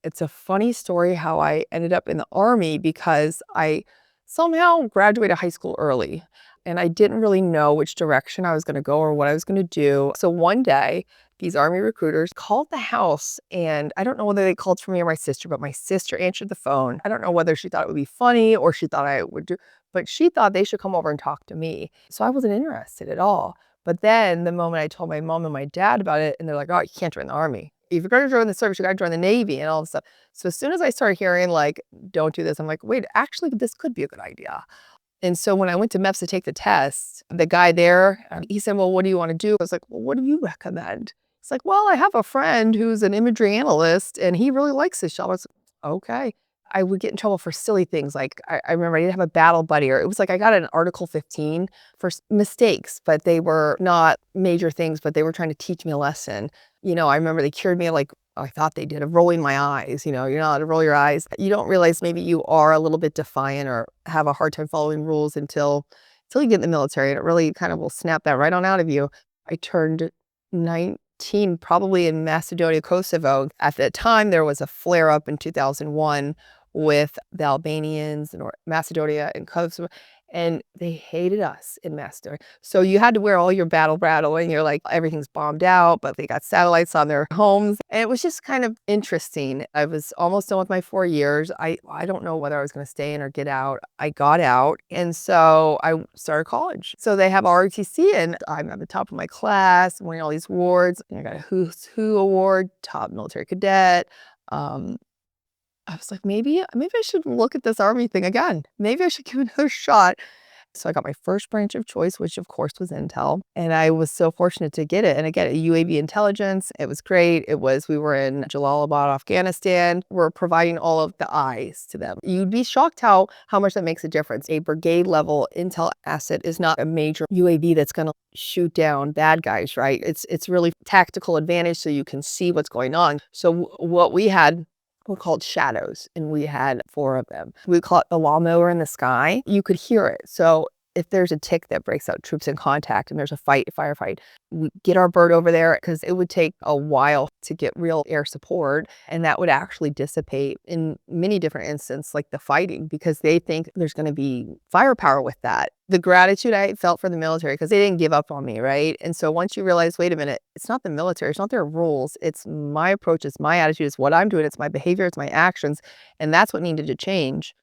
It's a funny story how I ended up in the Army because I somehow graduated high school early and I didn't really know which direction I was going to go or what I was going to do. So one day, these Army recruiters called the house, and I don't know whether they called for me or my sister, but my sister answered the phone. I don't know whether she thought it would be funny or she thought I would do, but she thought they should come over and talk to me. So I wasn't interested at all. But then the moment I told my mom and my dad about it, and they're like, "Oh, you can't join the Army. If you're going to join the service, you got to join the Navy," and all this stuff. So as soon as I started hearing like, "Don't do this," I'm like, "Wait, actually, this could be a good idea." And so when I went to MEPS to take the test, the guy there, he said, "Well, what do you want to do?" I was like, "Well, what do you recommend?" It's like, "Well, I have a friend who's an imagery analyst and he really likes this job." I was like, "Okay." I would get in trouble for silly things. Like I remember I didn't have a battle buddy, or it was like I got an Article 15 for mistakes, but they were not major things, but they were trying to teach me a lesson. I remember they cured me like I thought they did of rolling my eyes. You're not allowed to roll your eyes. You don't realize maybe you are a little bit defiant or have a hard time following rules until you get in the military, and it really kind of will snap that right on out of you. I turned 19 probably in Macedonia, Kosovo. At the time, there was a flare up in 2001 with the Albanians in Macedonia and Kosovo, and they hated us in Macedonia. So you had to wear all your battle and you're like, everything's bombed out, but they got satellites on their homes. And it was just kind of interesting. I was almost done with my 4 years. I don't know whether I was going to stay in or get out. I got out. And so I started college. So they have ROTC, and I'm at the top of my class, winning all these awards. I got a Who's Who award, top military cadet. I was like, maybe I should look at this Army thing again. Maybe I should give it another shot. So I got my first branch of choice, which of course was Intel. And I was so fortunate to get it. And again, UAV intelligence, it was great. We were in Jalalabad, Afghanistan. We're providing all of the eyes to them. You'd be shocked how much that makes a difference. A brigade level Intel asset is not a major UAV that's going to shoot down bad guys, right? It's really tactical advantage so you can see what's going on. So what we had were called shadows, and we had 4 of them. We call it the lawnmower in the sky. You could hear it. So if there's a tick that breaks out, troops in contact, and there's a firefight, we get our bird over there because it would take a while to get real air support, and that would actually dissipate in many different instances, like the fighting, because they think there's going to be firepower with that. The gratitude I felt for the military, because they didn't give up on me, right? And so once you realize, wait a minute, it's not the military, it's not their rules, it's my approach, it's my attitude, it's what I'm doing, it's my behavior, it's my actions, and that's what needed to change.